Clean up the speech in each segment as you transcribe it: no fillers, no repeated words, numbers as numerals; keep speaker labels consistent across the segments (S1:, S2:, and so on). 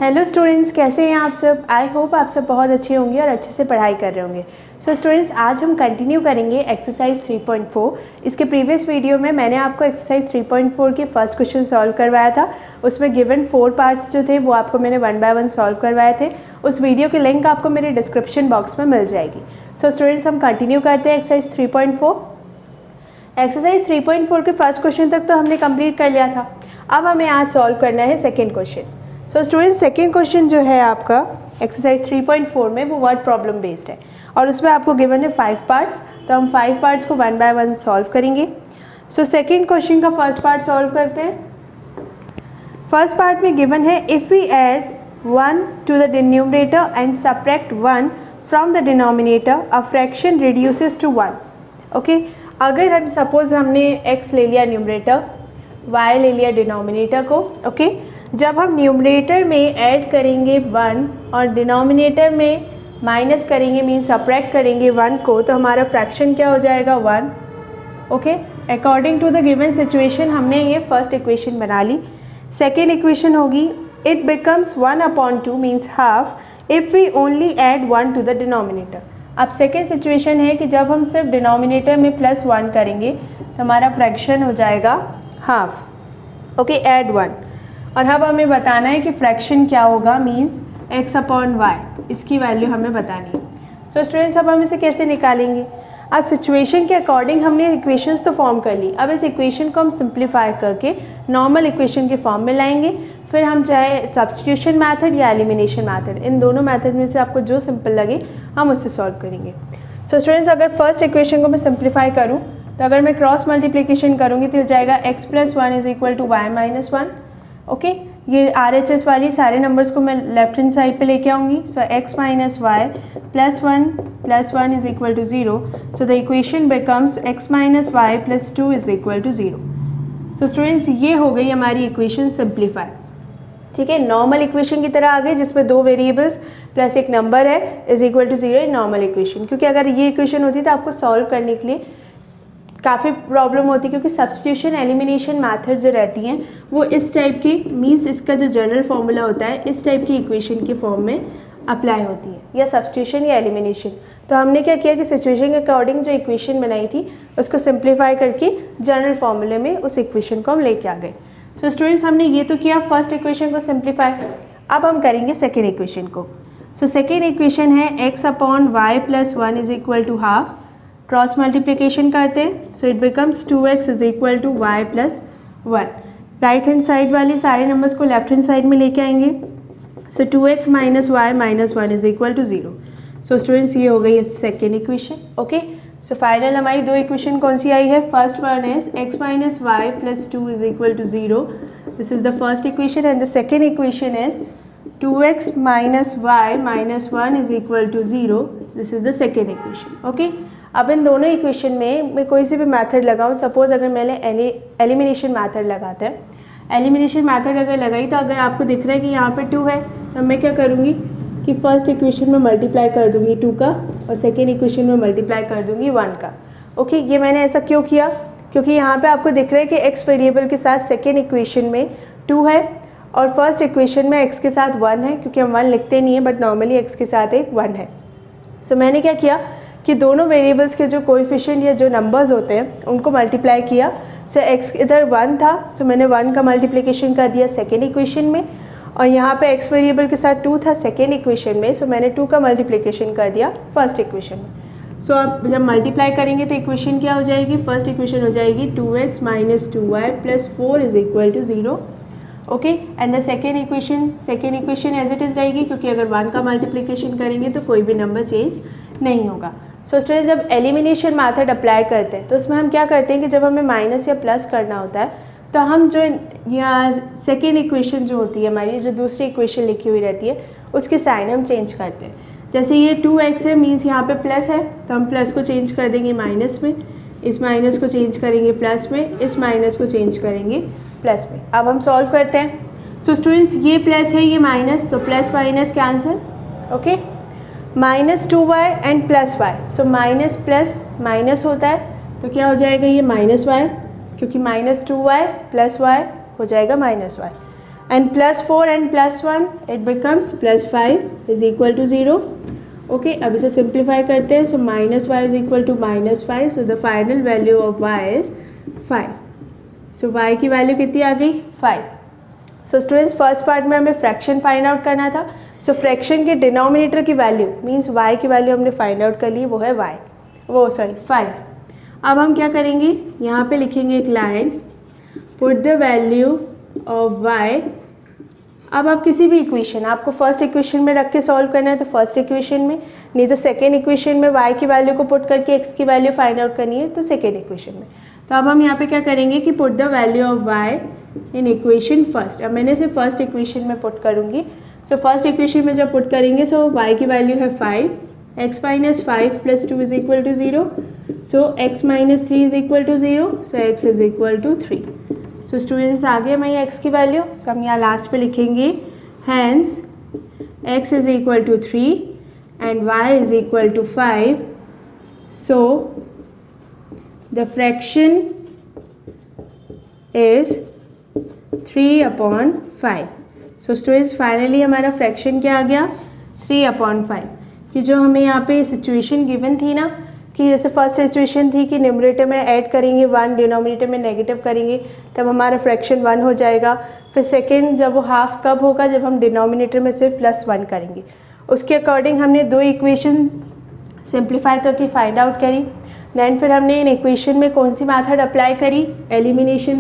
S1: Hello students, कैसे हैं आप सब। आई होप आप सब बहुत अच्छे होंगे और अच्छे से पढ़ाई कर रहे होंगे। सो स्टूडेंट्स, आज हम कंटिन्यू करेंगे एक्सरसाइज 3.4। इसके प्रीवियस वीडियो में मैंने आपको एक्सरसाइज 3.4 के फर्स्ट क्वेश्चन सॉल्व करवाया था। उसमें गिवन 4 पार्ट्स जो थे वो आपको मैंने 1 बाय 1 सॉल्व करवाए थे। उस वीडियो की लिंक आपको मेरे डिस्क्रिप्शन बॉक्स में मिल जाएगी। सो स्टूडेंट्स, हम कंटिन्यू करते हैं एक्सरसाइज 3.4। एक्सरसाइज 3.4 के फर्स्ट क्वेश्चन तक तो हमने कंप्लीट कर लिया था। अब हमें आज सॉल्व करना है second question. So students, second question जो है आपका एक्सरसाइज 3.4 में वो वर्ड प्रॉब्लम बेस्ड है और उसमें आपको गिवन है 5 पार्ट्स। तो हम 5 पार्ट्स को 1 बाय 1 सॉल्व करेंगे। सो सेकेंड क्वेश्चन का फर्स्ट पार्ट सॉल्व करते हैं। फर्स्ट पार्ट में गिवन है if we add 1 to the denominator and subtract 1 from the denominator a fraction reduces to 1। Okay, अगर हम सपोज हमने x ले लिया न्यूमरेटर, y ले लिया डिनोमिनेटर को। ओके, जब हम न्यूमरेटर में ऐड करेंगे 1 और डिनोमिनेटर में माइनस करेंगे, मीन सब्ट्रैक्ट करेंगे 1 को, तो हमारा फ्रैक्शन क्या हो जाएगा 1। Okay, according to the given situation हमने ये फर्स्ट इक्वेशन बना ली। सेकेंड इक्वेशन होगी it becomes 1/2 means half if we only add 1 to the denominator. अब सेकेंड सिचुएशन है कि जब हम सिर्फ डिनोमिनेटर में +1 करेंगे तो हमारा फ्रैक्शन हो जाएगा हाफ। Okay, add 1। और अब हमें बताना है कि फ्रैक्शन क्या होगा, मीन्स x/y, इसकी वैल्यू हमें बतानी है। सो स्टूडेंट्स, अब हम इसे कैसे निकालेंगे। अब सिचुएशन के अकॉर्डिंग हमने इक्वेशंस तो फॉर्म कर ली। अब इस इक्वेशन को हम सिंप्लीफाई करके नॉर्मल इक्वेशन के फॉर्म में लाएंगे। फिर हम चाहे सब्स्टिट्यूशन मैथड या एलिमिनेशन मैथड, इन दोनों मैथड में से आपको जो सिंपल लगे हम उससे सॉल्व करेंगे। सो स्टूडेंट्स, अगर फर्स्ट इक्वेशन को मैं सिंप्लीफाई करूँ तो अगर मैं क्रॉस मल्टीप्लिकेशन करूँगी तो हो जाएगा x+1 = y - 1। ओके, ये RHS वाली सारे नंबर्स को मैं लेफ्ट हैंड साइड पे लेके आऊँगी। सो x - y + 1 = 0। So the equation becomes x - y + 2 = 0। So students, ये हो गई हमारी इक्वेशन सिंप्लीफाई। ठीक है, नॉर्मल इक्वेशन की तरह आ गई जिसमें 2 वेरिएबल्स प्लस एक नंबर है = 0 नॉर्मल इक्वेशन। क्योंकि अगर ये इक्वेशन होती तो आपको सॉल्व करने के लिए काफ़ी प्रॉब्लम होती, क्योंकि सब्स्टिट्यूशन एलिमिनेशन मैथड जो रहती हैं वो इस टाइप की, मीन्स इसका जो जनरल फार्मूला होता है इस टाइप की इक्वेशन के फॉर्म में अप्लाई होती है, या सब्स्टिट्यूशन या एलिमिनेशन। तो हमने क्या किया कि सिचुएशन के अकॉर्डिंग जो इक्वेशन बनाई थी उसको सिंप्लीफाई करके जनरल फार्मूले में उस इक्वेशन को हम लेके आ गए। सो स्टूडेंट्स, हमने ये तो किया फर्स्ट इक्वेशन को सिंप्लीफाई। अब हम करेंगे सेकेंड इक्वेशन को। सो सेकेंड इक्वेशन है x/y + 1 = हाफ। क्रॉस मल्टीप्लिकेशन करते हैं, so it becomes 2x = y + 1। Right hand side वाले सारे नंबर्स को लेफ्ट हैंड साइड में लेके आएंगे। सो 2x - y - 1 = 0। सो स्टूडेंट्स, ये हो गई है second equation. Okay, so final हमारी 2 इक्वेशन कौन सी आई है। First one is x - y + 2 = 0। This is the first equation and the second equation is 2x - y - 1 = 0। This is the second equation. Okay, अब इन दोनों equation में मैं कोई सी भी मेथड लगाऊं, सपोज अगर मैंने एलिमिनेशन मेथड लगाता है, एलिमिनेशन मेथड अगर लगाई तो अगर आपको दिख रहा है कि यहाँ पे 2 है तो मैं क्या करूँगी कि फर्स्ट इक्वेशन में मल्टीप्लाई कर दूँगी 2 का और सेकेंड इक्वेशन में मल्टीप्लाई कर दूँगी 1 का। ओके, ये मैंने ऐसा क्यों किया, क्योंकि यहाँ पर आपको दिख रहा है कि x वेरिएबल के साथ सेकेंड इक्वेशन में 2 है और फर्स्ट इक्वेशन में x के साथ 1 है, क्योंकि हम 1 लिखते नहीं है बट नॉर्मली x के साथ एक 1 है। सो मैंने क्या किया कि दोनों वेरिएबल्स के जो कोएफिशिएंट या जो नंबर्स होते हैं उनको मल्टीप्लाई किया। सो x इधर 1 था, सो मैंने 1 का मल्टीप्लिकेशन कर दिया सेकेंड इक्वेशन में, और यहाँ पे x वेरिएबल के साथ 2 था सेकेंड इक्वेशन में, सो मैंने 2 का मल्टीप्लिकेशन कर दिया फर्स्ट इक्वेशन में। सो अब जब मल्टीप्लाई करेंगे तो इक्वेशन क्या हो जाएगी, फर्स्ट इक्वेशन हो जाएगी 2x - 2y + 4 = 0। Okay, and the second equation as it is रहेगी, क्योंकि अगर 1 का मल्टीप्लिकेशन करेंगे तो कोई भी नंबर चेंज नहीं होगा। सो स्टूडेंट्स, जब एलिमिनेशन मेथड अप्लाई करते हैं तो उसमें हम क्या करते हैं कि जब हमें माइनस या प्लस करना होता है तो हम जो यहाँ सेकेंड इक्वेशन जो होती है हमारी, जो दूसरी इक्वेशन लिखी हुई रहती है उसके साइन हम चेंज करते हैं। जैसे ये 2x है, मीन्स यहाँ पे प्लस है तो हम प्लस को चेंज कर देंगे माइनस में, इस माइनस को चेंज करेंगे प्लस में, इस माइनस को चेंज करेंगे प्लस में। अब हम सॉल्व करते हैं। सो स्टूडेंट्स, ये प्लस है ये minus, so plus minus cancel. Okay, -2y and +y, so minus plus minus होता है तो क्या हो जाएगा ये -y, क्योंकि -2y + y हो जाएगा -y। and +4 and +1 it becomes +5 is equal to 0. Okay, अब इसे सिंप्लीफाई करते हैं. So -y is equal to -5. So the final value of y is 5. So y की वैल्यू कितनी आ गई? 5. सो स्टूडेंट्स फर्स्ट पार्ट में हमें फ्रैक्शन फाइंड आउट करना था. सो फ्रैक्शन के डिनोमिनेटर की वैल्यू मीन्स y की वैल्यू हमने फाइंड आउट कर ली, वो है 5. अब हम क्या करेंगे, यहाँ पे लिखेंगे एक line, put the value of y. अब आप किसी भी इक्वेशन, आपको फर्स्ट इक्वेशन में रख के सॉल्व करना है तो फर्स्ट इक्वेशन में, नहीं तो सेकेंड इक्वेशन में y की वैल्यू को पुट करके x की वैल्यू फाइंड आउट करनी है तो सेकेंड इक्वेशन में. तो अब हम यहाँ पे क्या करेंगे कि put the value of y in equation first. अब मैंने इसे फर्स्ट इक्वेशन में पुट करूँगी. सो फर्स्ट इक्वेशन में जब पुट करेंगे सो y की वैल्यू है 5, x minus 5 plus 2 is equal to 0. So x minus 3 is equal to 0. So x is equal to 3. So students आ गया मैं x की वैल्यू. सो हम यहाँ लास्ट पे लिखेंगे hence x is equal to 3 and y is equal to 5. So the fraction is 3/5. So students finally हमारा fraction क्या आ गया? 3/5. कि जो हमें यहाँ पे सिचुएशन गिवन थी ना, कि जैसे फर्स्ट सिचुएशन थी कि न्यूमरेटर में ऐड करेंगे 1, डिनोमिनेटर में नेगेटिव करेंगे तब हमारा फ्रैक्शन 1 हो जाएगा. फिर सेकेंड जब वो हाफ कब होगा, जब हम डिनोमिनेटर में सिर्फ +1 करेंगे. उसके अकॉर्डिंग हमने 2 इक्वेशन सिंप्लीफाई करके फाइंड आउट करी. देन फिर हमने इन इक्वेशन में कौन सी मैथड अप्लाई करी? Elimination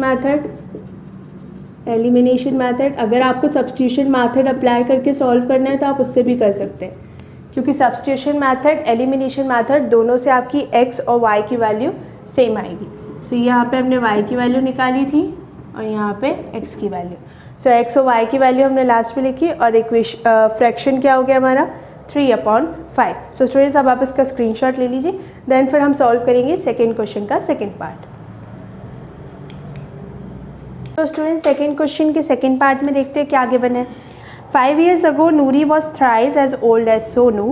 S1: method. अगर आपको सब्स्टिट्यूशन मैथड अप्लाई करके सॉल्व करना है तो आप उससे भी कर सकते हैं, क्योंकि सब्स्टिट्यूशन मैथड, एलिमिनेशन मैथड दोनों से आपकी x और y की वैल्यू सेम आएगी. सो यहाँ पे हमने y की वैल्यू निकाली थी और यहाँ पे x की वैल्यू. सो x और y की वैल्यू हमने लास्ट में लिखी और फ्रैक्शन क्या हो गया हमारा? 3/5. सो स्टूडेंट्स अब आप इसका स्क्रीनशॉट ले लीजिए. देन फिर हम सॉल्व करेंगे सेकेंड क्वेश्चन का सेकेंड पार्ट. तो स्टूडेंट्स सेकेंड क्वेश्चन के सेकेंड पार्ट में देखते हैं क्या गिवन है. 5 years ago, Noori was thrice as old as Sonu.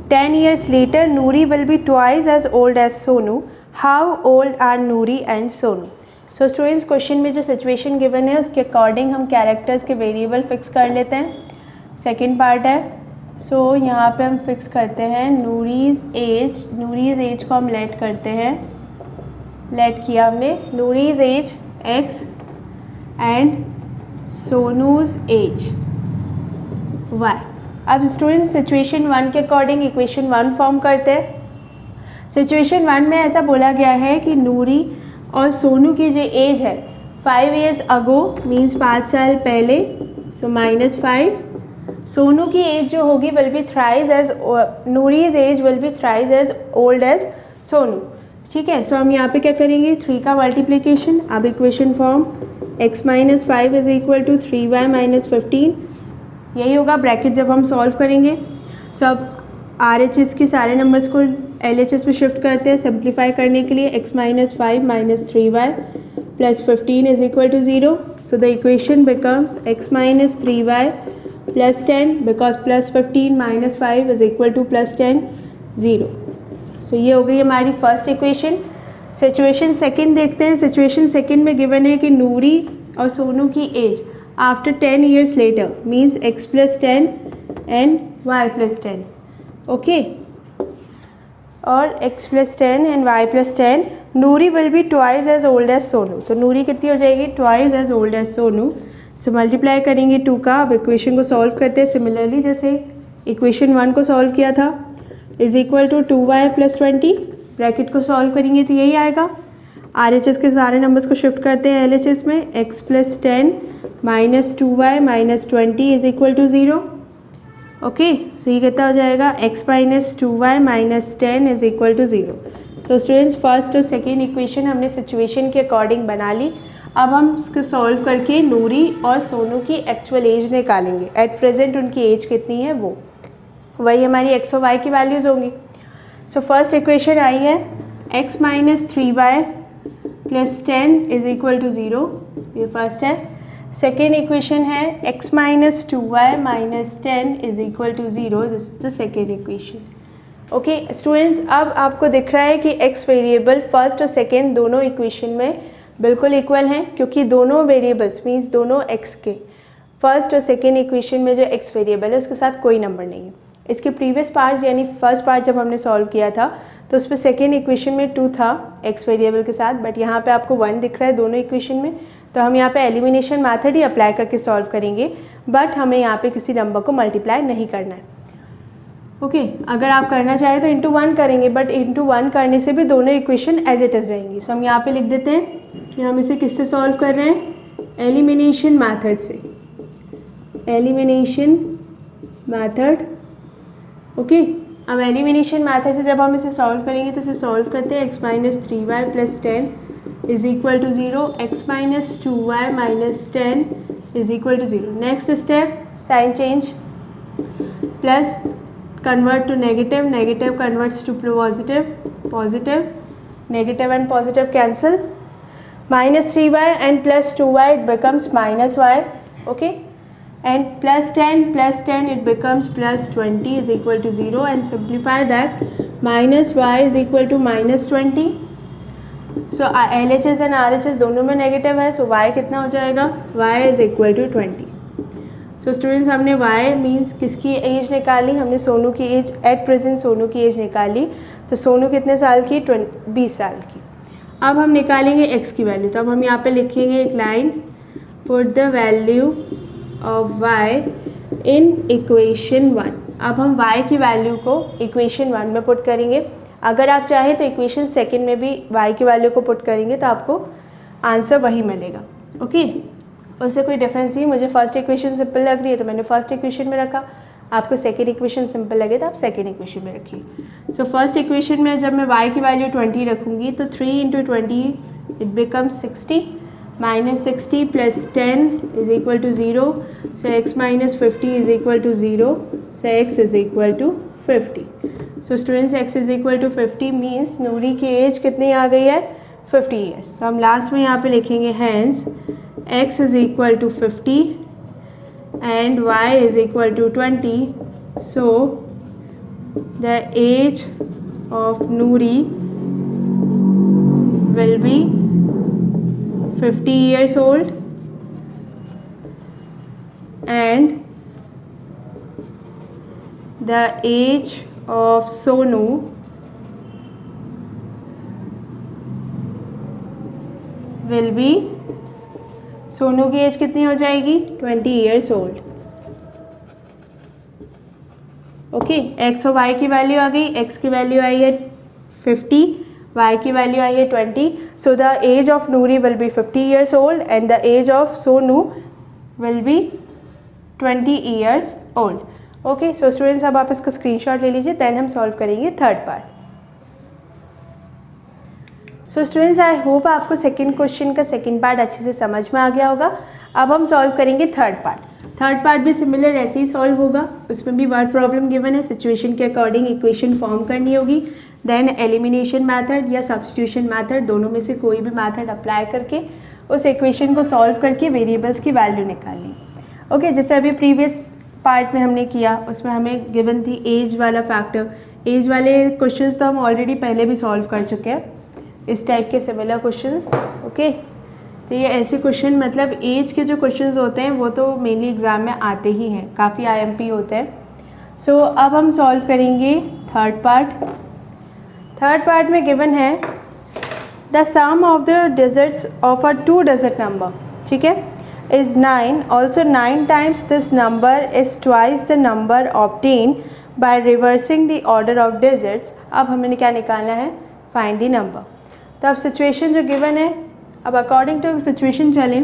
S1: 10 years later, Noori will be twice as old as Sonu. How old are Noori and Sonu? So students, question में जो situation given है उसके according हम characters के variable fix कर लेते हैं. Second part है. सो यहाँ पे हम फिक्स करते हैं नूरीज़ एज को हम लेट करते हैं. लेट किया हमने Noori's age x and Sonu's age y. अब स्टूडेंट्स सिचुएशन 1 के अकॉर्डिंग इक्वेशन 1 फॉर्म करते हैं. सिचुएशन 1 में ऐसा बोला गया है कि नूरी और सोनू की जो एज है 5 years अगो मीन्स 5 साल पहले. सो -5. सोनू की एज जो होगी will be thrice as, Noori's age will be thrice as old as Sonu. ठीक है. सो हम यहाँ पे क्या करेंगे? 3 का मल्टीप्लीकेशन. अब equation form x minus 5 is equal to 3y minus 15. यही होगा ब्रैकेट जब हम सॉल्व करेंगे. सो अब RHS के सारे नंबर्स को LHS में शिफ्ट करते हैं सिंप्लीफाई करने के लिए. x minus 5 minus 3y plus 15 is equal to 0. So the equation becomes x minus 3y plus 10 because plus 15 minus 5 is equal to plus 10 0. सो ये हो गई हमारी फर्स्ट इक्वेशन. सिचुएशन सेकेंड देखते हैं. सिचुएशन सेकेंड में गिवन है कि नूरी और सोनू की as after 10 years later means x plus 10 and y plus 10. Okay. और x plus 10 and y plus 10. Noori will be twice as old as Sonu. तो नूरी कितनी हो जाएगी? Twice as old as Sonu. So multiply करेंगे 2 का. अब इक्वेशन को सॉल्व करते हैं सिमिलरली जैसे इक्वेशन 1 को सॉल्व किया था. Is equal to 2y plus 20. Bracket को सॉल्व करेंगे तो यही आएगा. RHS के सारे नंबर्स को शिफ्ट करते हैं LHS में. x plus 10 minus 2y minus 20 is equal to 0. Okay. So ये कितना हो जाएगा? x minus 2y minus 10 is equal to 0. So students first और सेकेंड इक्वेशन हमने सिचुएशन के अकॉर्डिंग बना ली. अब हम इसको सॉल्व करके नूरी और सोनू की एक्चुअल एज निकालेंगे. एट प्रेजेंट उनकी एज कितनी है वो वही हमारी x और y की वैल्यूज़ होंगी. सो फर्स्ट इक्वेशन आई है x minus 3y plus 10 is equal to 0. ये फर्स्ट है. सेकेंड इक्वेशन है x minus 2y minus 10 is equal to 0. This is the second equation. Okay students, अब आपको दिख रहा है कि x वेरिएबल फर्स्ट और सेकेंड दोनों इक्वेशन में बिल्कुल इक्वल हैं, क्योंकि दोनों वेरिएबल्स मीन्स दोनों x के फर्स्ट और सेकेंड इक्वेशन में जो x वेरिएबल है उसके साथ कोई नंबर नहीं है। इसके प्रीवियस पार्ट यानी फर्स्ट पार्ट जब हमने सॉल्व किया था तो उस पर सेकेंड इक्वेशन में 2 था x वेरिएबल के साथ, बट यहाँ पे आपको 1 दिख रहा है दोनों इक्वेशन में, तो हम यहाँ पे एलिमिनेशन मेथड ही अप्लाई करके सॉल्व करेंगे, बट हमें यहाँ पे किसी नंबर को मल्टीप्लाई नहीं करना है। ओके, अगर आप करना चाहें तो इंटू 1 करेंगे, बट इंटू 1 करने से भी दोनों इक्वेशन एज इट इज़ रहेंगी। सो हम यहाँ पे लिख देते हैं कि हम इसे किससे सॉल्व कर रहे हैं, एलिमिनेशन मैथड से, एलिमिनेशन मैथड। ओके, अब एलिमिनेशन मैथड से जब हम इसे सॉल्व करेंगे तो इसे सॉल्व करते हैं x minus 3y plus 10 is equal to 0, x minus 2y minus 10 is equal to 0। Next step, sign change, plus convert to negative, negative converts to positive, positive, negative and positive cancel, minus 3y and plus 2y it becomes minus y, okay, and plus 10 it becomes plus 20 is equal to 0, and simplify that, minus y is equal to minus 20, so LHS and RHS दोनों में negative है, so y कितना हो जाएगा, y is equal to 20। So students, हमने y means किसकी as निकाली, हमने सोनू की एज, एट प्रेजेंट सोनू की एज निकाली, तो सोनू कितने साल की, 20 साल की। अब हम निकालेंगे x की वैल्यू, तो अब हम यहाँ पे लिखेंगे एक line, put the value of y in equation 1। अब हम y की वैल्यू को इक्वेशन 1 में पुट करेंगे। अगर आप चाहें तो इक्वेशन सेकेंड में भी y की वैल्यू को पुट करेंगे तो आपको आंसर वही मिलेगा। ओके, उससे कोई डिफरेंस नहीं। मुझे फर्स्ट इक्वेशन सिंपल लग रही है तो मैंने फर्स्ट इक्वेशन में रखा, आपको सेकेंड इक्वेशन सिंपल लगे तो आप सेकेंड इक्वेशन में रखिए। सो फर्स्ट इक्वेशन में जब मैं y की वैल्यू 20 रखूँगी तो 3 into 20 it becomes 60, minus 60 plus 10 is equal to 0, so x minus 50 is equal to 0, so x is equal to 50। So students, x is equal to 50 means Noori की age कितनी आ गई है, 50 ईयर्स। तो हम लास्ट में यहाँ पे लिखेंगे hence x is equal to 50 and y is equal to 20, so the age of Noori will be 50 years old and the age of Sonu will be, Sonu की एज कितनी हो जाएगी, 20 ईयर्स ओल्ड। ओके, एक्स और Y की value आ गई, x की value आई है 50, वाई की वैल्यू आई है 20, so the age of Noori will be 50 years old and the age of Sonu will be 20 years old. Okay, so students, अब आप इसका स्क्रीनशॉट ले लीजिए, देन हम सॉल्व करेंगे third part. So students, I hope आपको सेकंड क्वेश्चन का सेकंड पार्ट अच्छे से समझ में आ गया होगा। अब हम सॉल्व करेंगे थर्ड पार्ट। थर्ड पार्ट भी सिमिलर ऐसे ही सॉल्व होगा, उसमें भी वर्ड प्रॉब्लम गिवन है, सिचुएशन के अकॉर्डिंग इक्वेशन फॉर्म करनी होगी, देन एलिमिनेशन मैथड या सब्स्टिट्यूशन मैथड दोनों में से कोई भी मैथड अप्लाई करके उस इक्वेशन को सॉल्व करके वेरिएबल्स की वैल्यू निकालनी। ओके, जैसे अभी प्रीवियस पार्ट में हमने किया, उसमें हमें गिवन थी एज वाला फैक्टर। एज वाले क्वेश्चंस तो हम ऑलरेडी पहले भी सॉल्व कर चुके हैं, इस टाइप के सिमिलर क्वेश्चंस। ओके, तो ये ऐसे क्वेश्चन, मतलब एज के जो क्वेश्चंस होते हैं वो तो मेनली एग्ज़ाम में आते ही हैं, काफ़ी IMP होते हैं। सो अब हम सॉल्व करेंगे थर्ड पार्ट। थर्ड पार्ट में गिवन है the sum of the digits of a 2 digit number, ठीक है, is 9, also 9 times this number is twice the number obtain by reversing the order of digits. अब हमें क्या निकालना है, फाइंड द नंबर। तो अब सिचुएशन जो गिवन है, अब अकॉर्डिंग टू सिचुएशन चलें।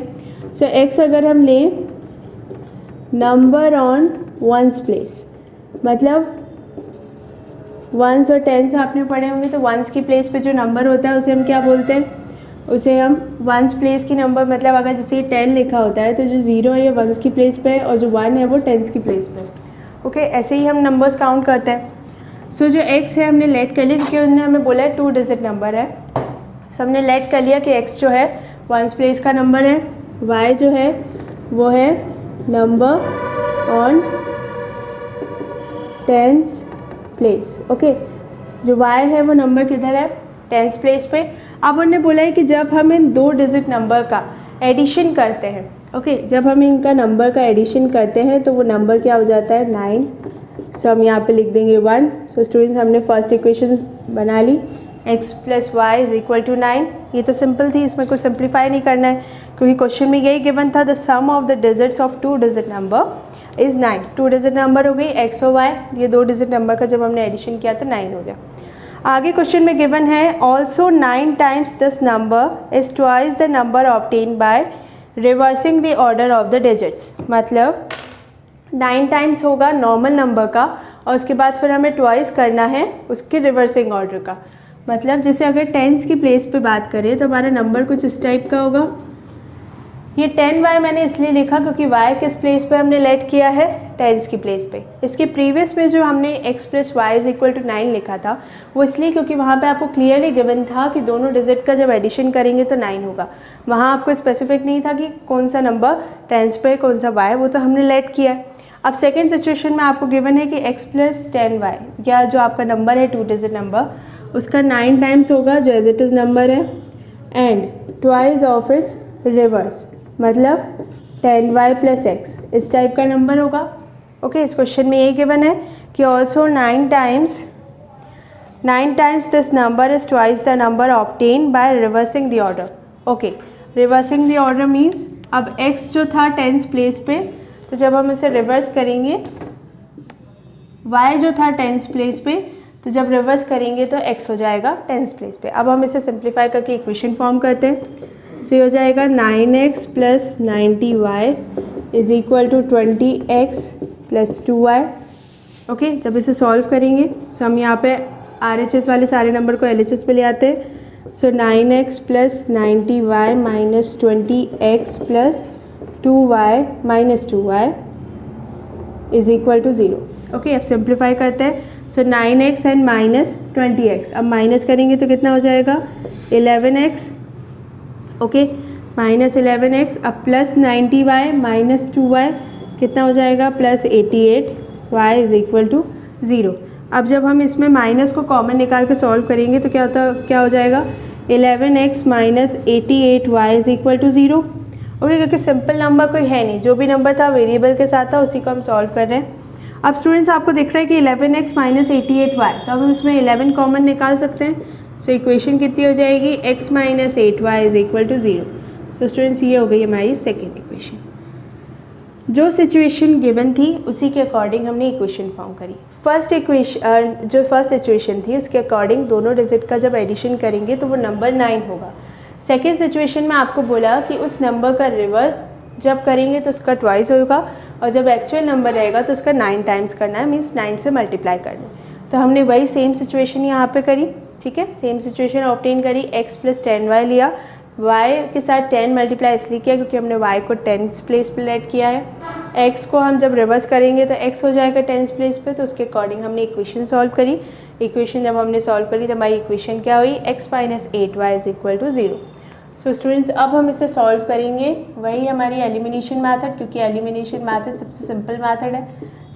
S1: सो x अगर हम लें नंबर ऑन वंस प्लेस, मतलब वंस और टेंस आपने पढ़े होंगे, तो वंस की प्लेस पे जो नंबर होता है उसे हम क्या बोलते हैं, उसे हम वंस प्लेस की नंबर, मतलब अगर जैसे 10 लिखा होता है तो जो 0 है ये वंस की प्लेस पे है और जो 1 है वो टेंस की प्लेस पे है। ओके, ऐसे ही हम नंबर्स काउंट करते हैं। सो जो x है हमने लेट कर लिया, क्योंकि उन्होंने हमें बोला है 2 डिजिट नंबर है, सो हमने लेट कर लिया कि x जो है वंस प्लेस का नंबर है, y जो है वो है number on tens place. Okay, जो y है वो नंबर किधर है, टेंस प्लेस पे। अब उन्होंने बोला है कि जब हम इन 2 डिजिट नंबर का एडिशन करते हैं ओके जब हम इनका नंबर का एडिशन करते हैं तो वो नंबर क्या हो जाता है 9। सो हम यहाँ पे लिख देंगे 1। सो स्टूडेंट्स हमने फर्स्ट इक्वेशन बना ली x + y = 9। ये तो सिंपल थी, इसमें कुछ सिंप्लीफाई नहीं करना है क्योंकि क्वेश्चन में यही गिवन था the sum of the digits of 2 digit number is 9। 2 digit number हो गई x और y, ये 2 डिजिट नंबर का जब हमने एडिशन किया तो 9 हो गया। आगे क्वेश्चन में गिवन है also 9 times this number is twice the number obtain by reversing the order of the digits. मतलब 9 टाइम्स होगा नॉर्मल नंबर का और उसके बाद फिर हमें ट्वाइस करना है उसके रिवर्सिंग ऑर्डर का। मतलब जैसे अगर टेंस की प्लेस पे बात करें तो हमारा नंबर कुछ इस टाइप का होगा। ये 10y मैंने इसलिए लिखा क्योंकि y किस प्लेस पे हमने लेट किया है, टेंस की प्लेस पे। इसके प्रीवियस में जो हमने x + y = 9 लिखा था वो इसलिए क्योंकि वहाँ पे आपको क्लियरली गिवन था कि दोनों डिजिट का जब एडिशन करेंगे तो 9 होगा। वहाँ आपको स्पेसिफिक नहीं था कि कौन सा नंबर टेंस पे कौन सा y, वो तो हमने लेट किया है। अब सेकेंड सिचुएशन में आपको गिवन है कि x + 10y या जो आपका नंबर है 2 डिजिट नंबर उसका 9 टाइम्स होगा जो एज इट इज़ नंबर है and twice of its reverse, मतलब 10y + x इस टाइप का नंबर होगा। ओके इस क्वेश्चन में यही गिवन है कि also 9 times this number is twice the number obtain by reversing the order. Okay reversing the order means अब x जो था टेंस प्लेस पे, तो जब हम इसे रिवर्स करेंगे y जो था टेंस प्लेस पे, तो जब रिवर्स करेंगे तो x हो जाएगा टेंस प्लेस पे। अब हम इसे सिंप्लीफाई करके इक्वेशन फॉर्म करते हैं। सो ये हो जाएगा 9x + 90y = 20x + 2y। Okay जब इसे सॉल्व करेंगे तो हम यहाँ पे RHS वाले सारे नंबर को LHS पे ले आते हैं। सो 9x + 90y - 20x + 2y - 2y = 0। Okay अब सिंप्लीफाई करते हैं। सो 9x एंड -20x, अब माइनस करेंगे तो कितना हो जाएगा 11x। ओके -11x, अब +90y - 2y कितना हो जाएगा +88y = 0। अब जब हम इसमें माइनस को कॉमन निकाल के सॉल्व करेंगे तो क्या हो जाएगा 11x - 88y = 0। ओके क्योंकि सिंपल नंबर कोई है नहीं, जो भी नंबर था वेरिएबल के साथ था उसी को हम सॉल्व कर रहे हैं। अब स्टूडेंट्स आपको दिख रहा है कि 11x - 88y, तो हम इसमें 11 कॉमन निकाल सकते हैं। सो इक्वेशन कितनी हो जाएगी x - 8y = 0। सो स्टूडेंट्स ये हो गई हमारी सेकेंड इक्वेशन। जो सिचुएशन गिवन थी उसी के अकॉर्डिंग हमने इक्वेशन फॉर्म करी। जो फर्स्ट सिचुएशन थी उसके अकॉर्डिंग दोनों डिजिट का जब एडिशन करेंगे तो वो नंबर 9 होगा। सेकेंड सिचुएशन में आपको बोला कि उस नंबर का रिवर्स जब करेंगे तो उसका ट्वाइस होगा और जब एक्चुअल नंबर रहेगा तो उसका 9 टाइम्स करना है, मीन्स 9 से मल्टीप्लाई करना है। तो हमने वही सेम सिचुएशन यहाँ पे करी। ठीक है सेम सिचुएशन ऑब्टेन करी, x + 10y लिया, y के साथ 10 मल्टीप्लाई इसलिए किया क्योंकि हमने y को 10 प्लेस पे लेट किया है। x को हम जब रिवर्स करेंगे तो x हो जाएगा 10 प्लेस पे, तो उसके अकॉर्डिंग हमने इक्वेशन सॉल्व करी। इक्वेशन जब हमने सॉल्व करी तो हमारी इक्वेशन क्या हुई x - 8y = 0। सो स्टूडेंट्स अब हम इसे सॉल्व करेंगे, वही हमारी एलिमिनेशन मैथड, क्योंकि एलिमिनेशन मैथड सबसे सिंपल मैथड है।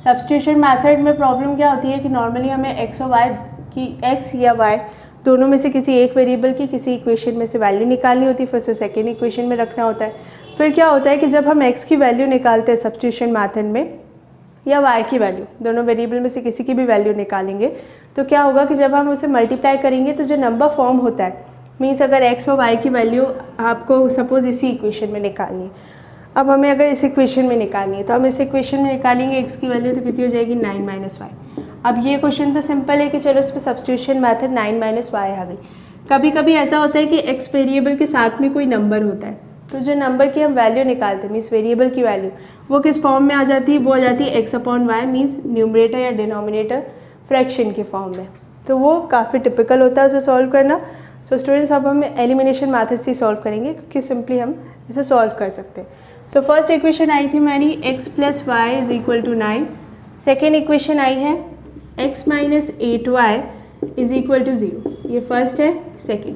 S1: सब्स्टिट्यूशन मैथड में प्रॉब्लम क्या होती है कि नॉर्मली हमें x और y की x या y दोनों में से किसी एक वेरिएबल की किसी इक्वेशन में से वैल्यू निकालनी होती है, फिर से सेकेंड इक्वेशन में रखना होता है। फिर क्या होता है कि जब हम x की वैल्यू निकालते हैं सब्स्टिट्यूशन मैथड में या y की वैल्यू, दोनों वेरिएबल में से किसी की भी वैल्यू निकालेंगे तो क्या होगा कि जब हम उसे मल्टीप्लाई करेंगे तो जो नंबर फॉर्म होता है, मीन्स अगर x और y की वैल्यू आपको सपोज इसी इक्वेशन में निकालनी है, अब हमें अगर इस इक्वेशन में निकालनी है तो हम इस इक्वेशन में निकालेंगे x की वैल्यू तो कितनी हो जाएगी 9 - y। अब ये क्वेश्चन तो सिंपल है कि चलो इस पर सब्स्टिट्यूशन मैथड 9 - y आ गई। कभी कभी ऐसा होता है कि x वेरिएबल के साथ में कोई नंबर होता है, तो जो नंबर की हम वैल्यू निकालते हैं मीन्स वेरिएबल की वैल्यू वो किस फॉर्म में आ जाती है, वो आ जाती है x/y, मीन्स न्यूमरेटर या डिनोमिनेटर फ्रैक्शन के फॉर्म में। तो वो काफ़ी टिपिकल होता है उसे सॉल्व करना। सो स्टूडेंट्स अब हम एलिमिनेशन मैथड से सॉल्व करेंगे क्योंकि सिंपली हम इसे सॉल्व कर सकते हैं। सो फर्स्ट इक्वेशन आई थी हमारी x + y = 9। सेकेंड इक्वेशन आई है x - 8y = 0। ये फर्स्ट है। Second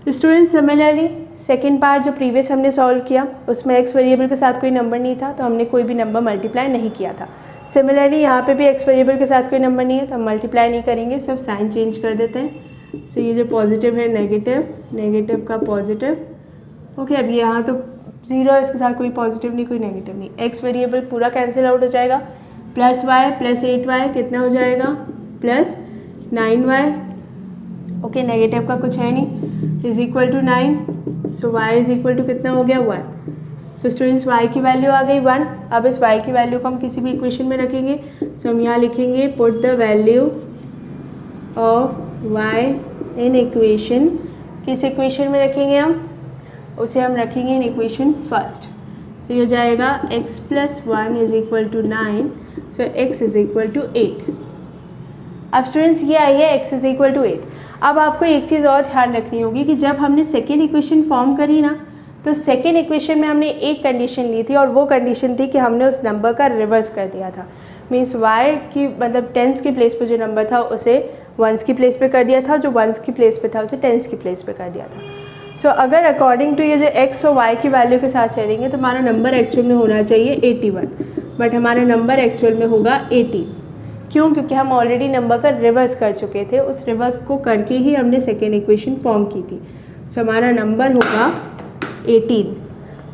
S1: students similarly second part जो प्रीवियस हमने सॉल्व किया उसमें x वेरिएबल के साथ कोई नंबर नहीं था तो हमने कोई भी नंबर मल्टीप्लाई नहीं किया था। सिमिलरली यहाँ पे भी x वेरिएबल के साथ कोई नंबर नहीं है तो हम मल्टीप्लाई नहीं करेंगे, सिर्फ साइन चेंज कर देते हैं। सो ये जो पॉजिटिव है नेगेटिव, नेगेटिव का पॉजिटिव। ओके अब यहाँ तो 0 है, इसके साथ कोई पॉजिटिव नहीं कोई नेगेटिव नहीं, x वेरिएबल पूरा कैंसिल आउट हो जाएगा, प्लस वाई प्लस 8y कितना हो जाएगा प्लस 9y, ओके नेगेटिव का कुछ है नहीं, is equal to 9, so y is equal to कितना हो गया 1। सो स्टूडेंट्स y की वैल्यू आ गई 1। अब इस y की वैल्यू को हम किसी भी इक्वेशन में रखेंगे, सो हम यहाँ लिखेंगे put the value of y in equation, किस इक्वेशन में रखेंगे हम, उसे हम रखेंगे इन इक्वेशन फर्स्ट। सो ये हो जाएगा x plus 1 is equal to 9, so x is equal to 8। अब स्टूडेंट्स ये आई है x इज इक्वल टू 8। अब आपको एक चीज़ और ध्यान रखनी होगी कि जब हमने सेकेंड इक्वेशन फॉर्म करी ना, तो सेकेंड इक्वेशन में हमने एक कंडीशन ली थी, और वो कंडीशन थी कि हमने उस नंबर का रिवर्स कर दिया था। मीन्स y की मतलब टेंस की प्लेस पे जो नंबर था उसे वंस की प्लेस पे कर दिया था, जो वंस की प्लेस पे था उसे टेंस की प्लेस पे कर दिया था। सो अगर अकॉर्डिंग टू ये जो x और y की वैल्यू के साथ चलेंगे तो हमारा नंबर एक्चुअल में होना चाहिए 81, बट हमारा नंबर एक्चुअल में होगा 80। क्यों? क्योंकि हम ऑलरेडी नंबर का रिवर्स कर चुके थे, उस रिवर्स को करके ही हमने सेकेंड इक्वेशन फॉर्म की थी। सो हमारा नंबर होगा 18।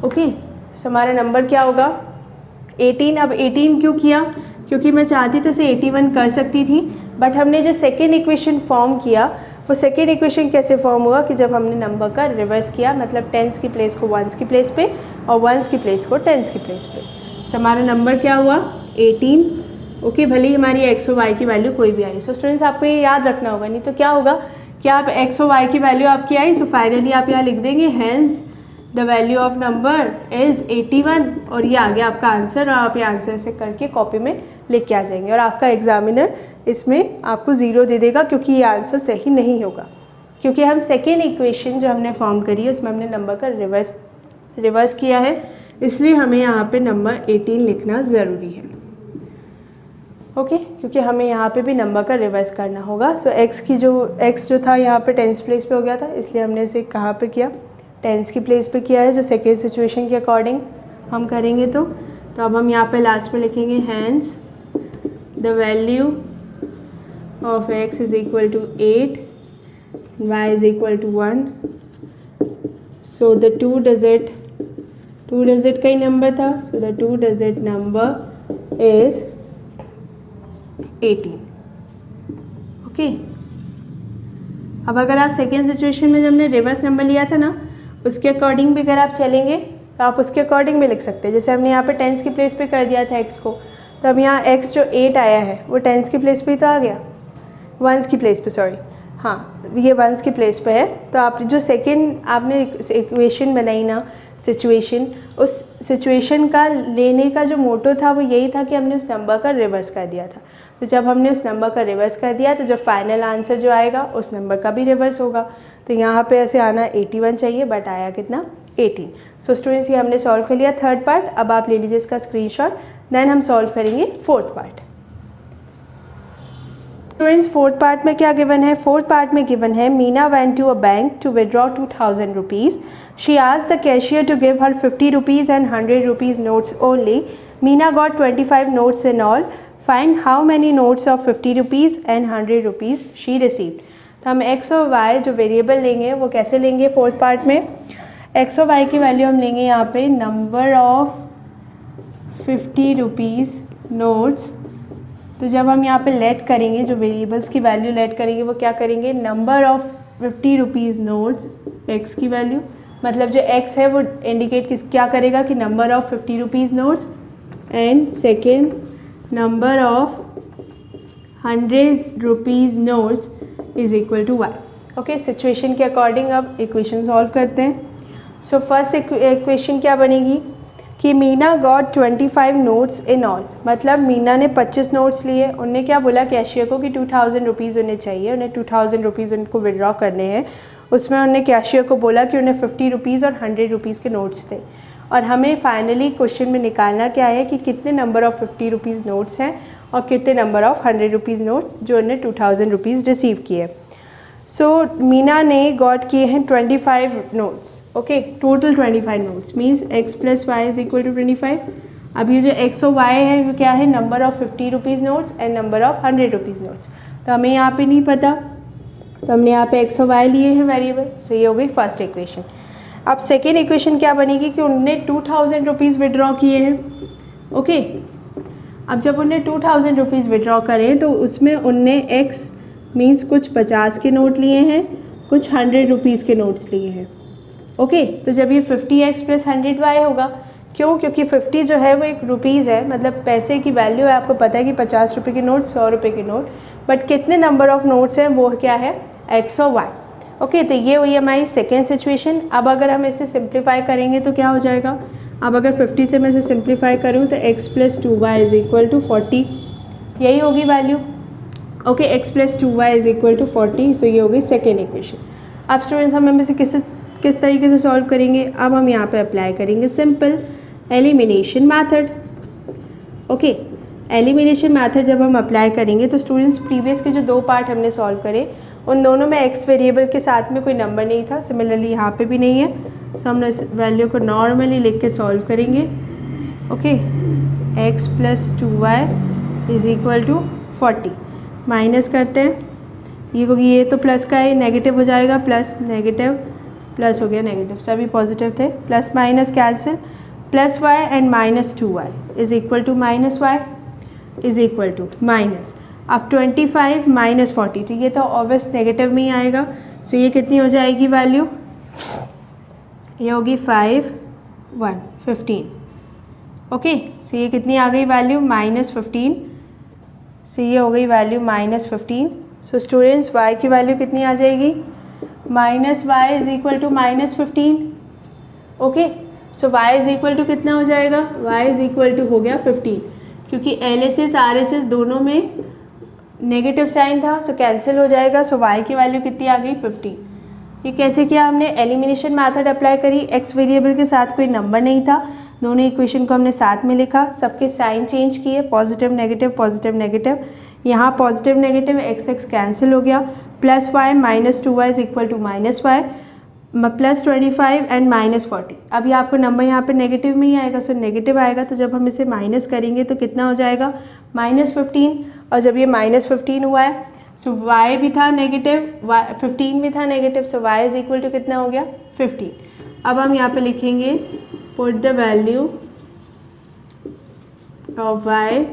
S1: ओके, सो हमारा नंबर क्या होगा 18। अब 18 क्यों किया? क्योंकि मैं चाहती तो इसे 81 कर सकती थी, बट हमने जो सेकेंड इक्वेशन फॉर्म किया वो सेकेंड इक्वेशन कैसे फॉर्म हुआ कि जब हमने नंबर का रिवर्स किया, मतलब टेंस की प्लेस को वंस की प्लेस पे और वंस की प्लेस को टेंस की प्लेस पे। सो हमारा नंबर क्या हुआ 18। ओके, भले ही हमारी एक्स और वाई की वैल्यू कोई भी आई। सो स्टूडेंट्स आपको ये याद रखना होगा, नहीं तो क्या होगा कि आप एक्स और वाई की वैल्यू आपकी आई, सो फाइनली आप यहाँ लिख देंगे hence the value of number is 81, और ये आ गया आपका आंसर, और आप ये आंसर ऐसे करके कॉपी में लिख के आ जाएंगे, और आपका एग्जामिनर इसमें आपको 0 दे देगा क्योंकि ये आंसर सही नहीं होगा, क्योंकि हम सेकेंड इक्वेशन जो हमने फॉर्म करी है उसमें हमने नंबर का रिवर्स किया है, इसलिए हमें यहाँ पे नंबर 18 लिखना ज़रूरी है। ओके, क्योंकि हमें यहाँ पे भी नंबर का रिवर्स करना होगा। सो एक्स जो था यहाँ पे टेंस प्लेस पे हो गया था, इसलिए हमने इसे कहाँ पे किया, टेंस की प्लेस पे किया है, जो सेकेंड सिचुएशन के अकॉर्डिंग हम करेंगे। तो अब हम यहाँ पे लास्ट में लिखेंगे hence the value of x is equal to 8, y is equal to 1, so the two digit का ही नंबर था, so the two digit number is 18। Okay, अब अगर आप सेकेंड सिचुएशन में जो हमने रिवर्स नंबर लिया था ना, उसके अकॉर्डिंग भी अगर आप चलेंगे तो आप उसके अकॉर्डिंग भी लिख सकते हैं। जैसे हमने यहाँ पे टेंस की प्लेस पे कर दिया था x को, तो अब यहाँ x जो 8 आया है वो टेंस की प्लेस पे ही तो आ गया, वंस की प्लेस पे, सॉरी हाँ ये वंस की प्लेस पे है। तो आप जो सेकेंड आपने इक्वेशन बनाई ना सिचुएशन, उस सिचुएशन का लेने का जो मोटो था वो यही था कि हमने उस नंबर का रिवर्स कर दिया था। तो जब हमने उस नंबर का रिवर्स कर दिया तो जो फाइनल आंसर जो आएगा उस नंबर का भी रिवर्स होगा। तो यहाँ पे ऐसे आना 81 चाहिए, बट आया कितना 18। सो स्टूडेंट्स ये हमने सॉल्व कर लिया थर्ड पार्ट। अब आप ले लीजिए इसका स्क्रीनशॉट, देन हम सॉल्व करेंगे fourth part. Students fourth part में क्या गिवन है? फोर्थ पार्ट में गिवन है Meena went to a bank to withdraw 2000 rupees. She asked the cashier to give her 50 rupees and 100 rupees notes only. Meena got 25 notes in all. Find how many notes of 50 rupees and 100 rupees she received. तो हम x और Y जो variable लेंगे वो कैसे लेंगे fourth part में? X और वाई की वैल्यू हम लेंगे यहाँ पे नंबर ऑफ 50 रुपीज़ नोट्स। तो जब हम यहाँ पे लेट करेंगे, जो वेरिएबल्स की वैल्यू लेट करेंगे वो क्या करेंगे, number of 50 rupees notes, x की वैल्यू, मतलब जो एक्स है वो इंडिकेट क्या करेगा कि number of 50 rupees notes, and second number of 100 rupees notes is equal to y. Okay, situation के अकॉर्डिंग अब इक्वेशन सॉल्व करते हैं। सो फर्स्ट इक्वेशन क्या बनेगी कि Meena got 25 notes in all, मतलब मीना ने 25 नोट्स लिए। उनने क्या बोला कैशियर को कि 2000 रुपीज़ उन्हें चाहिए, उन्हें 2000 रुपीज़ उनको विड्रॉ करने हैं। उसमें उन्होंने कैशियर को बोला कि उन्हें 50 रुपीज़ और 100 रुपीज़ के नोट्स थे। और हमें फाइनली क्वेश्चन में निकालना क्या है कि कितने नंबर ऑफ़ 50 रुपीज़ नोट्स हैं और कितने नंबर ऑफ़ 100 रुपीज़ नोट्स जो उन्हें 2000 रुपीज़ रिसीव किए। सो मीना ने गॉट किए हैं 25 notes. Okay, total 25 notes means x plus y is equal to 25। अब ये जो x और y है वो क्या है, number of 50 rupees notes and number of 100 rupees notes. तो हमें यहाँ पे नहीं पता, तो हमने यहाँ पे x और y लिए हैं वेरिएबल। सो ये हो गई फर्स्ट इक्वेशन। अब सेकेंड इक्वेशन क्या बनेगी कि उनने 2000 रुपीज़ विड्रॉ किए हैं। ओके, अब जब उनने 2000 रुपीज़ विड्रॉ करें तो उसमें उनने एक्स मीन्स कुछ 50 के नोट लिए हैं, कुछ 100 रुपीज़ के नोट्स लिए हैं। ओके, तो जब ये 50x प्लस 100y होगा, क्यों? क्योंकि 50 जो है वो एक रुपीज़ है, मतलब पैसे की वैल्यू है। आपको पता है कि 50 रुपये के नोट, 100 रुपये के नोट, बट कितने नंबर ऑफ नोट्स हैं वो क्या है? x और y। ओके, तो ये हुई हमारी सेकेंड सिचुएशन। अब अगर हम इसे सिंप्लीफाई करेंगे तो क्या हो जाएगा? अब अगर 50 से मैं इसे सिंप्लीफाई करूँ तो x plus 2y is equal to 40, यही होगी value. Okay, x plus 2y is equal to 40, so ये होगी सेकेंड इक्वेशन। अब स्टूडेंट्स हम इसे किस तरीके से सॉल्व करेंगे? अब हम यहाँ पे अप्लाई करेंगे simple elimination method. Okay, elimination method जब हम अप्लाई करेंगे तो स्टूडेंट्स प्रीवियस के जो दो पार्ट हमने सॉल्व करे उन दोनों में x वेरिएबल के साथ में कोई नंबर नहीं था, सिमिलरली यहाँ पे भी नहीं है, सो हम इस वैल्यू को नॉर्मली लिख के सॉल्व करेंगे। Okay, x plus 2y is equal to 40, minus करते हैं, ये तो प्लस का है, नेगेटिव हो जाएगा, प्लस नेगेटिव प्लस हो गया नेगेटिव, सभी पॉजिटिव थे, plus minus cancel, plus y and minus 2y is equal to minus y is equal to minus, अब 25 माइनस 40, तो ये तो ऑब्वियस नेगेटिव में ही आएगा, सो ये कितनी हो जाएगी वैल्यू? ये होगी 15। ओके, सो ये कितनी आ गई वैल्यू? -15, सो ये हो गई वैल्यू -15। सो स्टूडेंट्स y की वैल्यू कितनी आ जाएगी? -y is equal to -15। Okay, so y is equal to कितना हो जाएगा? y इज इक्वल टू हो गया 15, क्योंकि LHS RHS दोनों में नेगेटिव साइन था, सो कैंसिल हो जाएगा, सो y की वैल्यू कितनी आ गई? 15। ये कैसे किया हमने? एलिमिनेशन मेथड अप्लाई करी, x वेरिएबल के साथ कोई नंबर नहीं था, दोनों इक्वेशन को हमने साथ में लिखा, सबके साइन चेंज किए, पॉजिटिव नेगेटिव, यहाँ पॉजिटिव नेगेटिव x कैंसिल हो गया, plus y minus 2y is equal to minus y, plus 25 and minus 40। अभी आपको नंबर यहाँ पे नेगेटिव में ही आएगा, सो नेगेटिव आएगा, तो जब हम इसे माइनस करेंगे तो कितना हो जाएगा? -15, और जब ये -15 हुआ है सो y भी था नेगेटिव, 15 भी था negative, so y is equal to कितना हो गया? 15। अब हम यहाँ पे लिखेंगे put the value of y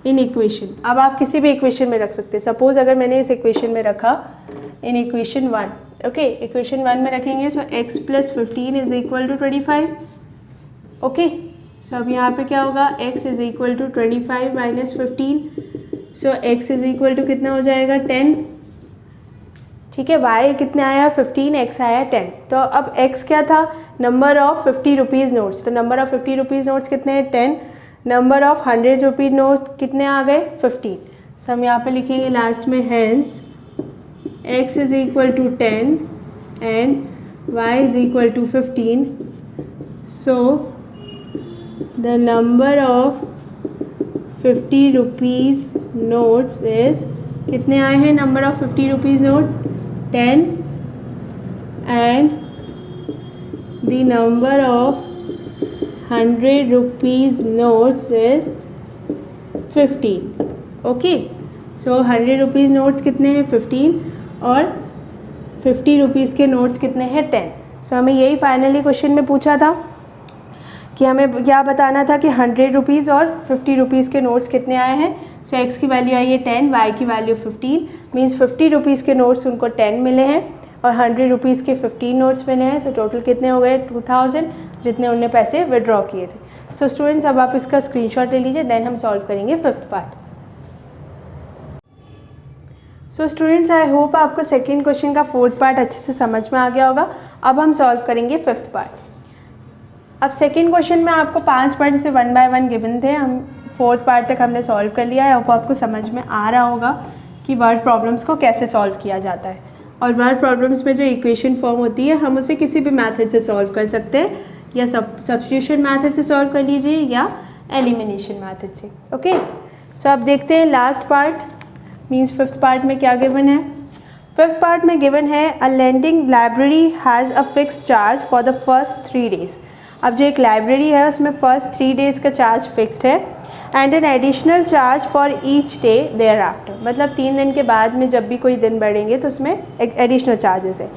S1: in equation. अब आप किसी भी इक्वेशन में रख सकते हैं, सपोज अगर मैंने इस इक्वेशन में रखा इन इक्वेशन 1, ओके, इक्वेशन 1 में रखेंगे, so x plus 15 is equal to 25। Okay, so अब यहाँ पे क्या होगा? x is equal to 25 minus 15, so x is equal to कितना हो जाएगा? 10। ठीक है, y कितने आया? 15, x आया 10। तो अब x क्या था? नंबर ऑफ 50 रुपीज़ नोट्स, तो नंबर ऑफ 50 रुपीज़ नोट्स कितने हैं? 10। नंबर ऑफ 100 रुपीज़ नोट कितने आ गए? 15। सो हम यहाँ पे लिखेंगे लास्ट में hence x is equal to 10 and y is equal to 15, so the number of 50 rupees notes is, कितने आए हैं number of 50 rupees notes? 10 and the number of 100 rupees notes is 15. Okay, so 100 rupees notes कितने हैं? 15, और 50 rupees के notes कितने हैं? 10। सो हमें यही फाइनली क्वेश्चन में पूछा था कि हमें क्या बताना था कि 100 रुपीज़ और 50 रुपीज़ के नोट्स कितने आए हैं। सो x की वैल्यू आई है 10, y की वैल्यू 15, मीन्स 50 रुपीज़ के नोट्स उनको 10 मिले हैं और 100 रुपीज़ के 15 नोट्स मिले हैं। सो टोटल कितने हो गए? 2000, जितने उनने पैसे विड्रॉ किए थे। सो स्टूडेंट्स अब आप इसका स्क्रीनशॉट ले लीजिए, देन हम सॉल्व करेंगे 5th part. So students I hope आपको सेकेंड क्वेश्चन का 4th पार्ट अच्छे से समझ में आ गया होगा। अब हम सॉल्व करेंगे 5th पार्ट। अब सेकेंड क्वेश्चन में आपको 5 पार्ट से 1 बाय 1 गिवन थे, हम 4th पार्ट तक हमने सॉल्व कर लिया है। अब आपको समझ में आ रहा होगा कि वर्ड प्रॉब्लम्स को कैसे सॉल्व किया जाता है, और वर्ड प्रॉब्लम्स में जो इक्वेशन फॉर्म होती है हम उसे किसी भी मेथड से सॉल्व कर सकते हैं, या सब्स्टिट्यूशन मेथड से सॉल्व कर लीजिए या एलिमिनेशन मेथड से। ओके, सो अब देखते हैं last part means 5th part में क्या गिवन है। 5th पार्ट में गिवन है a lending library has a fix charge for the first 3 days. अब जो एक लाइब्रेरी है उसमें फर्स्ट 3 डेज़ का चार्ज फिक्स्ड है, and an additional charge for each day thereafter, मतलब 3 दिन के बाद में जब भी कोई दिन बढ़ेंगे तो उसमें एक एडिशनल चार्जेस है।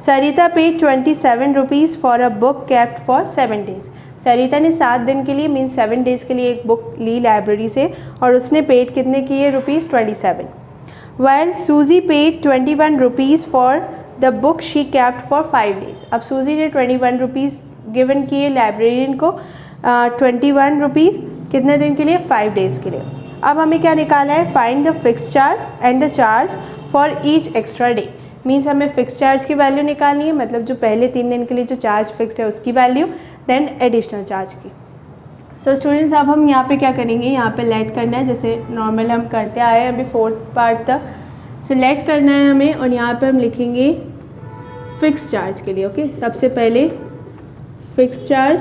S1: Sarita paid 27 rupees for a book kept for 7 days. Sarita ने 7 दिन के लिए मीन्स 7 डेज़ के लिए एक बुक ली लाइब्रेरी से और उसने पेड कितने किए ₹27। वाइल सूजी paid 21 rupees for the book she kept for 5 days. अब सूजी ने 21 रुपीज़ गिवन किए लाइब्रेरियन को, 21 रुपीज़ कितने दिन के लिए 5 डेज़ के लिए। अब हमें क्या निकालना है, find the fix charge and the charge for each extra day. Means हमें फिक्स चार्ज की वैल्यू निकालनी है, मतलब जो पहले 3 दिन के लिए जो चार्ज फिक्स है उसकी वैल्यू, देन एडिशनल चार्ज की। सो स्टूडेंट्स अब हम यहाँ पे क्या करेंगे, यहाँ पे लेट करना है जैसे नॉर्मल हम करते आए हैं अभी 4th पार्ट तक। सो लेट करना है हमें और यहाँ पे हम लिखेंगे फिक्स चार्ज के लिए। ओके, सबसे पहले fix charge.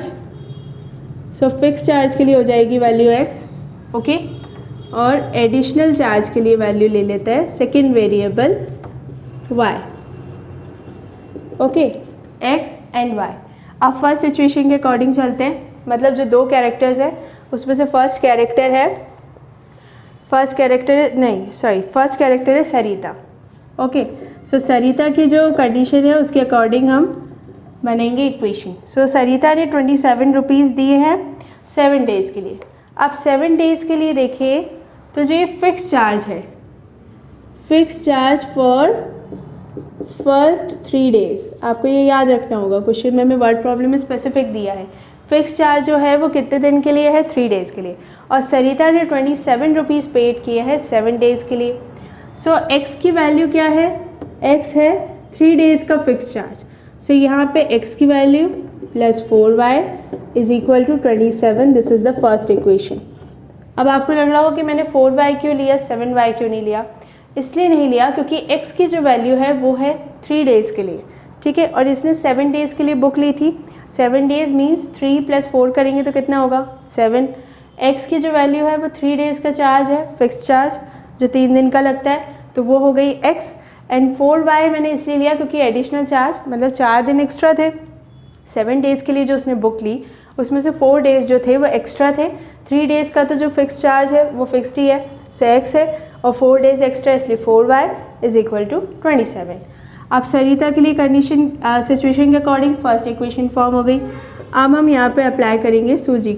S1: So fix charge के लिए हो जाएगी वैल्यू x। ओके, और एडिशनल चार्ज के लिए वैल्यू ले लेते हैं second variable y। Okay, x and y। अब फर्स्ट सिचुएशन के अकॉर्डिंग चलते हैं, मतलब जो 2 कैरेक्टर्स है उसमें से फर्स्ट कैरेक्टर है सरिता। ओके, सो सरिता की जो कंडीशन है उसके अकॉर्डिंग हम बनेंगे इक्वेशन। सो सरिता ने 27 रुपीज़ दिए हैं 7 डेज़ के लिए। अब 7 डेज़ के लिए देखिए तो जो ये फिक्स चार्ज है, fix charge for first 3 days, आपको ये याद रखना होगा, क्वेश्चन में हमें वर्ड प्रॉब्लम में स्पेसिफिक दिया है। फिक्स चार्ज जो है वो कितने दिन के लिए है, 3 डेज़ के लिए, और सरिता ने 27 रुपीज़ पेड किए हैं 7 डेज़ के लिए। सो x की वैल्यू क्या है, x है 3 डेज़ का फिक्स चार्ज। सो यहाँ पे x की value plus 4y is equal to 27। This is the first equation. अब आपको लग रहा हो कि मैंने 4y क्यों लिया, 7y क्यों नहीं लिया। इसलिए नहीं लिया क्योंकि x की जो वैल्यू है वो है 3 डेज़ के लिए, ठीक है, और इसने 7 डेज़ के लिए बुक ली थी। 7 डेज़ मीन्स 3 + 4 करेंगे तो कितना होगा 7। x की जो वैल्यू है वो 3 डेज़ का चार्ज है, फिक्स चार्ज जो 3 दिन का लगता है, तो वो हो गई x। एंड 4y मैंने इसलिए लिया क्योंकि एडिशनल चार्ज, मतलब 4 दिन एक्स्ट्रा थे 7 डेज़ के लिए जो उसने बुक ली, उसमें से 4 डेज़ जो थे वो एक्स्ट्रा थे। 3 डेज़ का तो जो फिक्स चार्ज है वो फिक्स्ड ही है, सो x है, और 4 डेज़ एक्स्ट्रा, इसलिए 4y इज इक्वल टू 27। अब सरिता के लिए कंडीशन सिचुएशन के अकॉर्डिंग फर्स्ट इक्वेशन फॉर्म हो गई। अब हम यहाँ पे अप्लाई करेंगे सूजी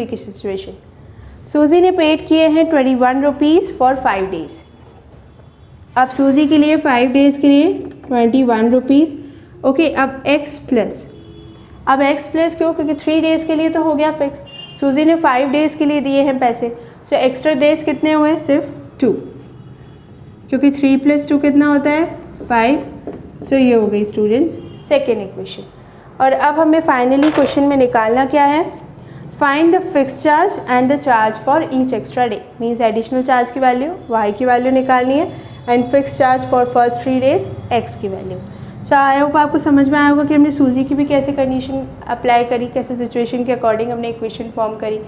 S1: की सिचुएशन। सूजी ने पेड किए हैं 21 रुपीज़ फॉर 5 डेज़। अब सूजी के लिए 5 डेज़ के लिए 21 रुपीज़। ओके, अब x प्लस क्यों, क्योंकि 3 डेज़ के लिए तो हो गया फिक्स। सूजी ने 5 डेज़ के लिए दिए हैं पैसे, सो एक्स्ट्रा डेज़ कितने हुए, सिर्फ 2, क्योंकि 3 + 2 कितना होता है 5। सो ये हो गई स्टूडेंट सेकेंड इक्वेशन। और अब हमें फाइनली क्वेश्चन में निकालना क्या है, find the fix charge and the charge for each extra day. Means additional charge की वैल्यू y की वैल्यू निकालनी है and fix charge for first 3 days x की वैल्यू। सो आई होप आपको समझ में आया होगा कि हमने सूजी की भी कैसे कंडीशन अप्लाई करी, कैसे सिचुएशन के अकॉर्डिंग हमने इक्वेशन फॉर्म करी,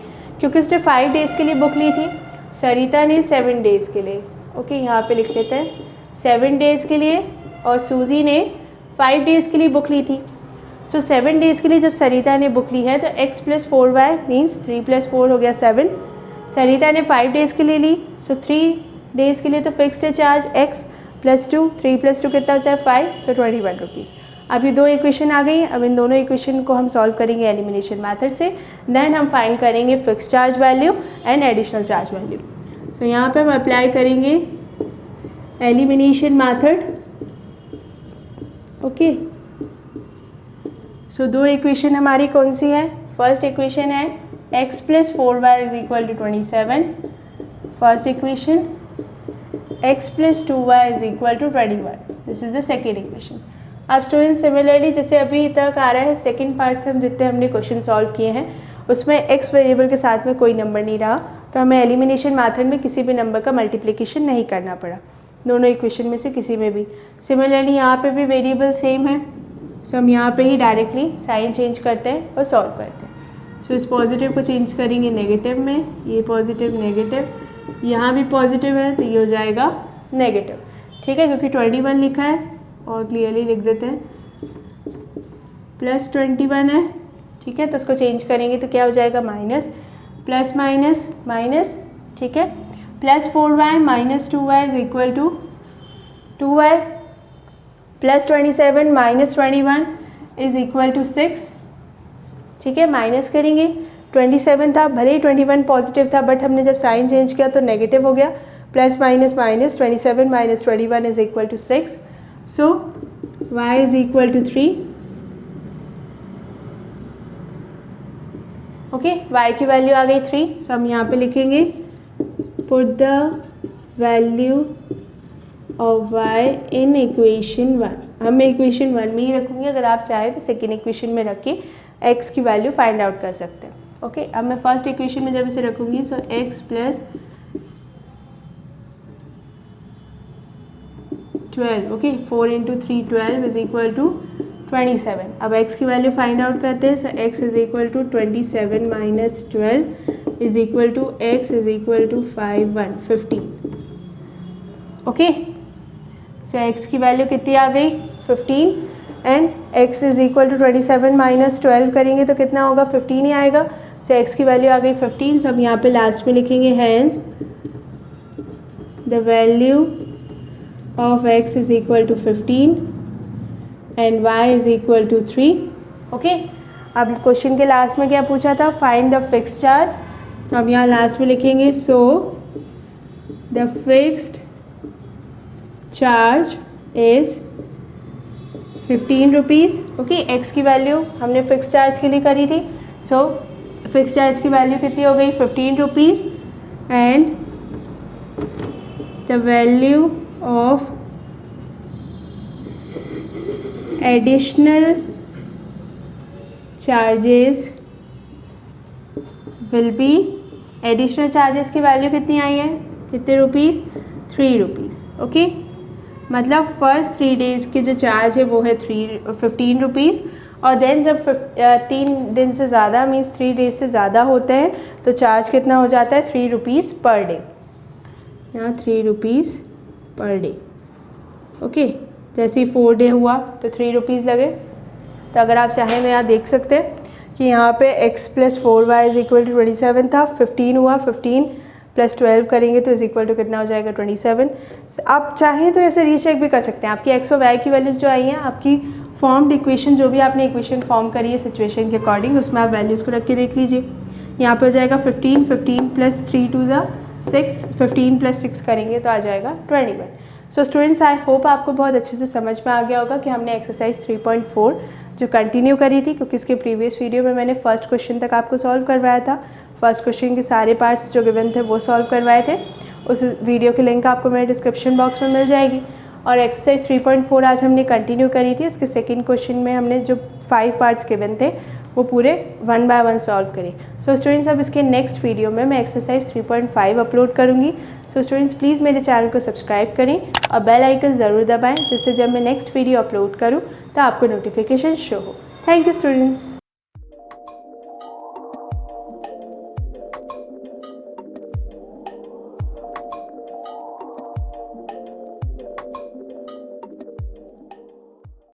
S1: क्योंकि उसने 5 डेज़ के लिए बुक ली थी, सरिता ने 7 डेज़ के लिए। ओके, यहाँ पे लिख लेते हैं 7 डेज़ के लिए, और सूजी ने 5 डेज़ के लिए बुक ली थी। सो 7 डेज़ के लिए जब सरिता ने बुक ली है तो x + 4y मीन्स 3 + 4 हो गया 7। सरिता ने 5 डेज़ के लिए ली, सो 3 डेज़ के लिए तो फिक्स्ड है चार्ज x + 2, 3 + 2 कितना होता है 5, सो 21 रुपीज़। अब ये 2 इक्वेशन आ गई हैं। अब इन दोनों इक्वेशन को हम सॉल्व करेंगे एलिमिनेशन मेथड से, देन हम फाइंड करेंगे fix charge value and additional charge value. So यहाँ पे हम अप्लाई करेंगे elimination method. Okay, so 2 equation हमारी कौन सी है, फर्स्ट इक्वेशन है x + 4y is equal to 27, first equation x + 2y is equal to 21, this is the second equation. अब स्टूडेंट्स सिमिलरली जैसे अभी तक आ रहा है सेकेंड पार्ट से हम जितने हमने क्वेश्चन सॉल्व किए हैं उसमें x वेरिएबल के साथ में कोई नंबर नहीं रहा, तो हमें एलिमिनेशन मेथड में किसी भी नंबर का मल्टीप्लिकेशन नहीं करना पड़ा, दोनों इक्वेशन में से किसी में भी। सिमिलरली यहाँ पे भी वेरिएबल सेम है, सो हम यहाँ पे ही डायरेक्टली साइन चेंज करते हैं और सॉल्व करते हैं। सो इस पॉजिटिव को चेंज करेंगे नेगेटिव में, ये पॉजिटिव नेगेटिव, यहाँ भी पॉजिटिव है तो ये हो जाएगा नेगेटिव, ठीक है, क्योंकि 21 लिखा है और क्लियरली लिख देते हैं +21 है, ठीक है, तो उसको चेंज करेंगे तो क्या हो जाएगा माइनस, प्लस माइनस माइनस, ठीक है, +4y - 2y is equal to 2y, plus 27 minus 21 is equal to 6। ठीक है, माइनस करेंगे, 27 था, भले ही 21 पॉजिटिव था बट हमने जब साइन चेंज किया तो नेगेटिव हो गया। Plus minus minus 27 minus 21 is equal to 6। So y is equal to 3। Okay, y की वैल्यू आ गई 3। सो हम यहाँ पे लिखेंगे put the value of y in equation 1। हम इक्वेशन 1 में ही रखूँगी, अगर आप चाहें तो सेकेंड इक्वेशन में रख के x की वैल्यू फाइंड आउट कर सकते हैं। ओके, अब मैं फर्स्ट इक्वेशन में जब इसे रखूँगी so x plus 12, okay, 4 into 3 12 is equal to 27। अब x की वैल्यू फाइंड आउट करते हैं। So x is equal to 27 minus 12 is equal to x is equal to 15। Okay, so x की वैल्यू कितनी आ गई 15 and x is equal to 27 minus 12 करेंगे तो कितना होगा 15 ही आएगा। सो x की वैल्यू आ गई 15। सो अब यहाँ पे लास्ट में लिखेंगे hence the value of x is equal to 15 and y is equal to 3। Okay, अब क्वेश्चन के लास्ट में क्या पूछा था, फाइंड द फिक्स्ड चार्ज। तो अब यहाँ लास्ट में लिखेंगे so the fixed charge is 15 rupees. Okay, x की वैल्यू हमने फिक्स चार्ज के लिए करी थी। सो फिक्स चार्ज की वैल्यू कितनी हो गई 15 rupees and the value of additional charges will be, additional charges की वैल्यू कितनी आई है, कितने रुपीज़ 3 रुपीज़। ओके, मतलब फर्स्ट 3 डेज़ के जो चार्ज है वो है 15 रुपीज़ और देन जब 3 दिन से ज़्यादा मीन्स 3 डेज से ज़्यादा होते हैं तो चार्ज कितना हो जाता है 3 रुपीज़ पर डे। यहाँ 3 रुपीज़ पर डे। ओके, जैसे ही 4 डे हुआ तो 3 रुपीज़ लगे। तो अगर आप चाहें तो यहाँ देख सकते हैं कि यहाँ पे x plus 4y is equal to 27 था, 15 हुआ, 15 प्लस 12 करेंगे तो इज इक्वल टू कितना हो जाएगा 27। आप चाहें तो ऐसे रीचेक भी कर सकते हैं। आपकी x और y की वैल्यूज़ जो आई हैं, आपकी फॉर्म्ड इक्वेशन जो भी आपने इक्वेशन फॉर्म करी है सिचुएशन के अकॉर्डिंग, उसमें आप वैल्यूज़ को रख के देख लीजिए। यहाँ पे हो जाएगा 15 प्लस 3 2 6, 15 प्लस 6 करेंगे तो आ जाएगा 21। सो स्टूडेंट्स, आई होप आपको बहुत अच्छे से समझ में आ गया होगा कि हमने एक्सरसाइज 3.4 जो कंटिन्यू करी थी, क्योंकि इसके प्रीवियस वीडियो में मैंने फर्स्ट क्वेश्चन तक आपको सॉल्व करवाया था। फर्स्ट क्वेश्चन के सारे पार्ट्स जो गिवन थे वो सॉल्व करवाए थे। उस वीडियो की लिंक आपको मेरे डिस्क्रिप्शन बॉक्स में मिल जाएगी। और एक्सरसाइज 3.4 आज हमने कंटिन्यू करी थी। इसके सेकंड क्वेश्चन में हमने जो 5 पार्ट्स गिवन थे वो पूरे 1 बाय 1 सॉल्व करे। सो स्टूडेंट्स, अब इसके नेक्स्ट वीडियो में मैं एक्सरसाइज 3.5 अपलोड करूँगी। सो स्टूडेंट्स, प्लीज़ मेरे चैनल को सब्सक्राइब करें और बेल आइकन ज़रूर दबाएं, जिससे जब मैं नेक्स्ट वीडियो अपलोड करूँ तो आपको नोटिफिकेशन शो हो। Thank you students.